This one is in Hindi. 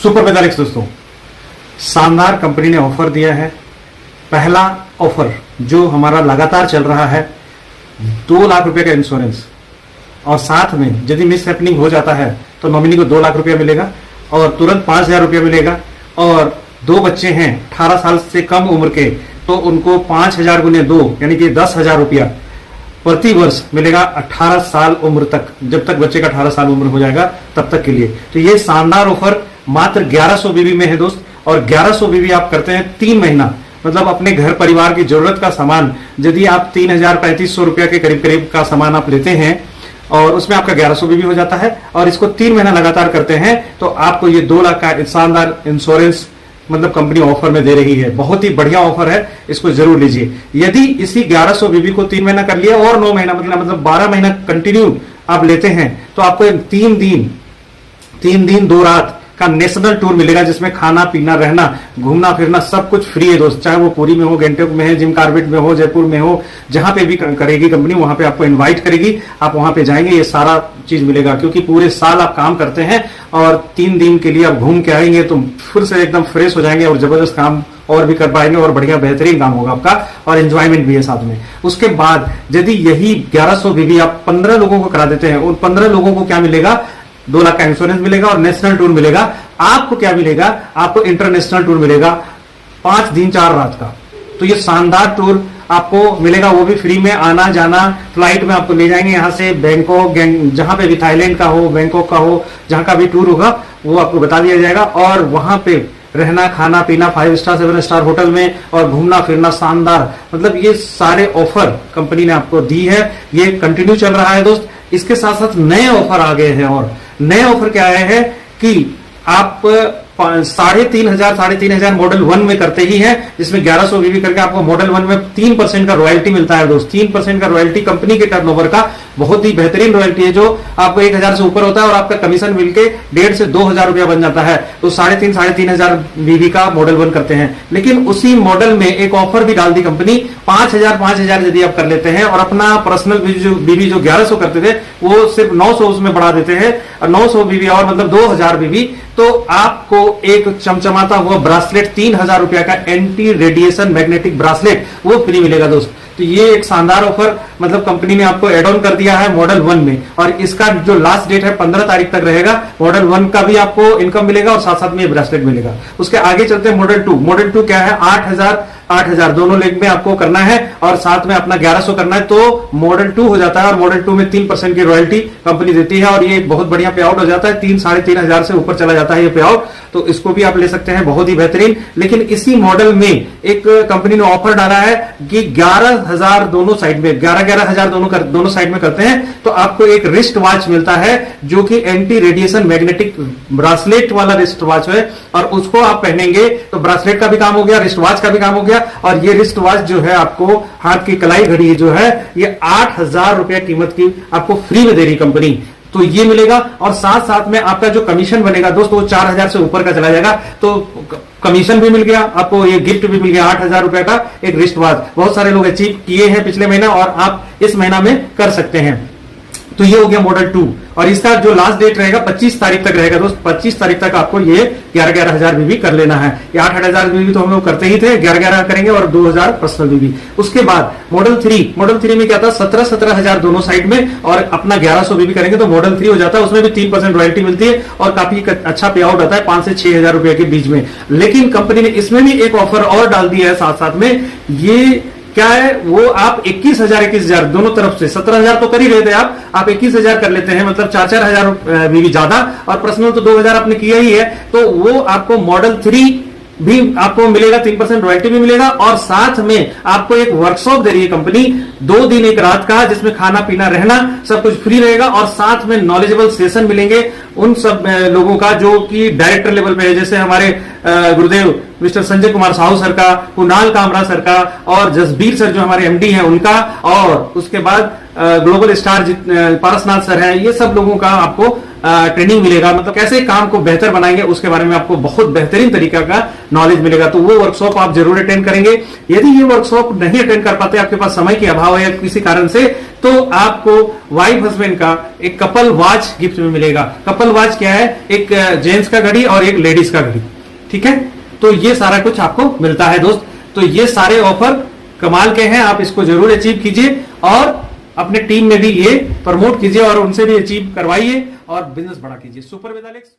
सुपर 45 दोस्तों, शानदार कंपनी ने ऑफर दिया है। पहला ऑफर जो हमारा लगातार चल रहा है, 2 लाख रुपए का इंश्योरेंस और साथ में यदि मिस हैपनिंग हो जाता है तो नॉमिनी को 2 लाख रुपया मिलेगा और तुरंत 5,000 रुपया मिलेगा। और 2 बच्चे हैं 18 साल से कम उम्र के तो उनको 5,000 गुने 2 यानी कि 10,000 रुपया प्रति वर्ष मिलेगा 18 साल उम्र तक, जब तक बच्चे का 18 साल उम्र हो जाएगा तब तक के लिए। तो ये शानदार ऑफर मात्र 1100 बीबी में है दोस्त। और 1100 बीबी आप करते हैं 3 महीना, मतलब अपने घर परिवार की जरूरत का सामान यदि आप 3,000-3,500 रुपया के करीब करीब का सामान आप लेते हैं और उसमें आपका 1100 बीबी हो जाता है और इसको 3 महीना लगातार करते हैं तो आपको ये 2 लाख का शानदार इंश्योरेंस मतलब कंपनी ऑफर में दे रही है। बहुत ही बढ़िया ऑफर है, इसको जरूर लीजिए। यदि इसी 1100 बीबी को 3 महीना कर लिया और 9 महीना मतलब 12 महीना कंटिन्यू आप लेते हैं तो आपको 3 दिन 2 रात का नेशनल टूर मिलेगा, जिसमें खाना पीना रहना घूमना फिरना सब कुछ फ्री है दोस्त। चाहे वो पुरी में हो, गैंगटॉक में है, जिम कार्बेट में हो, जयपुर में हो, जहां पे भी करेगी कंपनी वहां पे आपको इनवाइट करेगी, आप वहां पे जाएंगे, ये सारा चीज मिलेगा। क्योंकि पूरे साल आप काम करते हैं और 3 दिन के लिए आप घूम के आएंगे तो फिर से एकदम फ्रेश हो जाएंगे और जबरदस्त काम और भी कर पाएंगे और बढ़िया बेहतरीन काम होगा आपका और एंजॉयमेंट भी है साथ में। उसके बाद यदि यही 1100 बीबी आप 15 लोगों को करा देते हैं, उन 15 लोगों को क्या मिलेगा? 2 लाख का इंश्योरेंस मिलेगा और नेशनल टूर मिलेगा। आपको क्या मिलेगा? आपको इंटरनेशनल टूर मिलेगा 5 दिन 4 रात का। तो ये शानदार टूर आपको मिलेगा, वो भी फ्री में। आना जाना फ्लाइट में आपको ले जाएंगे यहाँ से बैंकॉक, जहां पे भी, थाईलैंड का हो, बैंकॉक का हो, जहां का भी टूर होगा वो आपको बता दिया जाएगा। और वहां पे रहना खाना पीना 5 स्टार 7 स्टार होटल में और घूमना फिरना शानदार, मतलब ये सारे ऑफर कंपनी ने आपको दी है। ये कंटिन्यू चल रहा है दोस्त। इसके साथ साथ नए ऑफर आ गए हैं और नए ऑफर क्या आए हैं कि आप 3,500 मॉडल 1 में करते ही हैं, जिसमें 1100 बीबी करके आपको मॉडल 1 में 3% का रॉयल्टी मिलता है दोस्त। 3% का रॉयल्टी कंपनी के टर्नओवर का, बहुत ही बेहतरीन रॉयल्टी है जो आपको 1,000 से ऊपर होता है और आपका कमीशन मिलके 1,500 से 2,000 रुपया बन जाता है। तो 3,500 बीबी का मॉडल 1 करते हैं। लेकिन उसी मॉडल में एक ऑफर भी डाल दी कंपनी, 5,000 यदि आप कर लेते हैं और अपना पर्सनल बीबी जो 1100 करते थे वो सिर्फ 900 उसमें बढ़ा देते हैं और 900 बीबी और मतलब 2,000 बीबी, तो आपको एक चमचमाता हुआ ब्रासलेट 3,000 रुपया का एंटी रेडिएशन मैग्नेटिक ब्रासलेट वो फ्री मिलेगा दोस्त। तो ये एक शानदार ऑफर मतलब कंपनी ने आपको एड ऑन कर दिया है मॉडल 1 में और इसका जो लास्ट डेट है 15 तारीख तक रहेगा। मॉडल 1 का भी आपको इनकम मिलेगा और साथ साथ में ब्रासलेट मिलेगा। उसके आगे चलते हैं मॉडल 2। मॉडल 2 क्या है? 8,000 दोनों लेग में आपको करना है और साथ में अपना 1100 करना है तो मॉडल 2 हो जाता है। और मॉडल 2 में 3% की रॉयल्टी कंपनी देती है और ये एक बहुत बढ़िया पे आउट हो जाता है। 3,500 से ऊपर चला जाता है ये पे आउट, तो इसको भी आप ले सकते हैं, बहुत ही बेहतरीन। लेकिन इसी मॉडल में एक कंपनी ने ऑफर डाला है कि 11,000 दोनों साइड में, 11,000 दोनों साइड में करते हैं तो आपको एक रिस्ट वॉच मिलता है जो कि एंटी रेडिएशन मैग्नेटिक ब्रासलेट वाला रिस्ट वॉच है और उसको आप पहनेंगे तो ब्रासलेट का भी काम हो गया, रिस्ट वॉच का भी काम हो गया। और ये रिस्ट वॉच जो है आपको हाथ की कलाई घड़ी जो है ये 8,000 रुपया कीमत की आपको फ्री में दे रही कंपनी, तो ये मिलेगा। और साथ साथ में आपका जो कमीशन बनेगा दोस्तों वो 4,000 से ऊपर का चला जाएगा। तो कमीशन भी मिल गया आपको, ये गिफ्ट भी मिल गया 8,000 रुपए का एक रिस्ट वॉच। बहुत सारे लोग अचीव किए हैं पिछले महीना और आप इस महीना में कर सकते हैं। तो ये हो गया मॉडल 2 और इसका जो लास्ट डेट रहेगा 25 तारीख तक रहेगा दोस्त। 25 तारीख तक आपको ये 11,000 बीबी कर लेना है। ये 8,000 बीबी तो हम लोग करते ही थे, 11,000 करेंगे और 2,000 पर्सनल बीबी। उसके बाद मॉडल 3 में क्या था? 17,000 दोनों साइड में और अपना 1100 बीबी करेंगे तो मॉडल 3 हो जाता है। उसमें भी 3% रॉयल्टी मिलती है और काफी अच्छा पे आउट आता है 5,000 से 6,000 रुपए के बीच में। लेकिन कंपनी ने इसमें भी एक ऑफर और डाल दिया है साथ साथ में। ये क्या है? वो आप 21,000 दोनों तरफ से 17,000 तो कर ही रहे थे आप 21,000 कर लेते हैं, मतलब 4,000 बीबी ज्यादा और पर्सनल तो 2,000 आपने किया ही है। तो वो आपको मॉडल 3 भी आपको मिलेगा, 3% रॉयल्टी भी मिलेगा और साथ में आपको एक वर्कशॉप दे रही है कंपनी 2 दिन 1 रात का, जिसमें खाना पीना रहना सब कुछ फ्री रहेगा और साथ में नॉलेजेबल सेशन मिलेंगे उन सब लोगों का जो कि डायरेक्टर लेवल पे है, जैसे हमारे गुरुदेव मिस्टर संजय कुमार साहू सर का, कुणाल कामरा सर का और जसबीर सर जो हमारे एमडी हैं उनका, और उसके बाद ग्लोबल स्टार पारसनाथ सर हैं। ये सब लोगों का आपको ट्रेनिंग मिलेगा, मतलब कैसे काम को बेहतर बनाएंगे उसके बारे में आपको बहुत बेहतरीन तरीका का नॉलेज मिलेगा। तो वो वर्कशॉप आप जरूर अटेंड करेंगे। यदि ये वर्कशॉप नहीं अटेंड कर पाते, आपके पास समय के अभाव है या किसी कारण से, तो आपको वाइफ हस्बैंड का एक कपल वॉच गिफ्ट में मिलेगा। कपल वॉच क्या है? एक जेंट्स का घड़ी और एक लेडीज का घड़ी, ठीक है। तो ये सारा कुछ आपको मिलता है दोस्त। तो ये सारे ऑफर कमाल के हैं, आप इसको जरूर अचीव कीजिए और अपने टीम में भी ये प्रमोट कीजिए और उनसे भी अचीव करवाइए और बिजनेस बड़ा कीजिए। सुपर वेदालेक्स।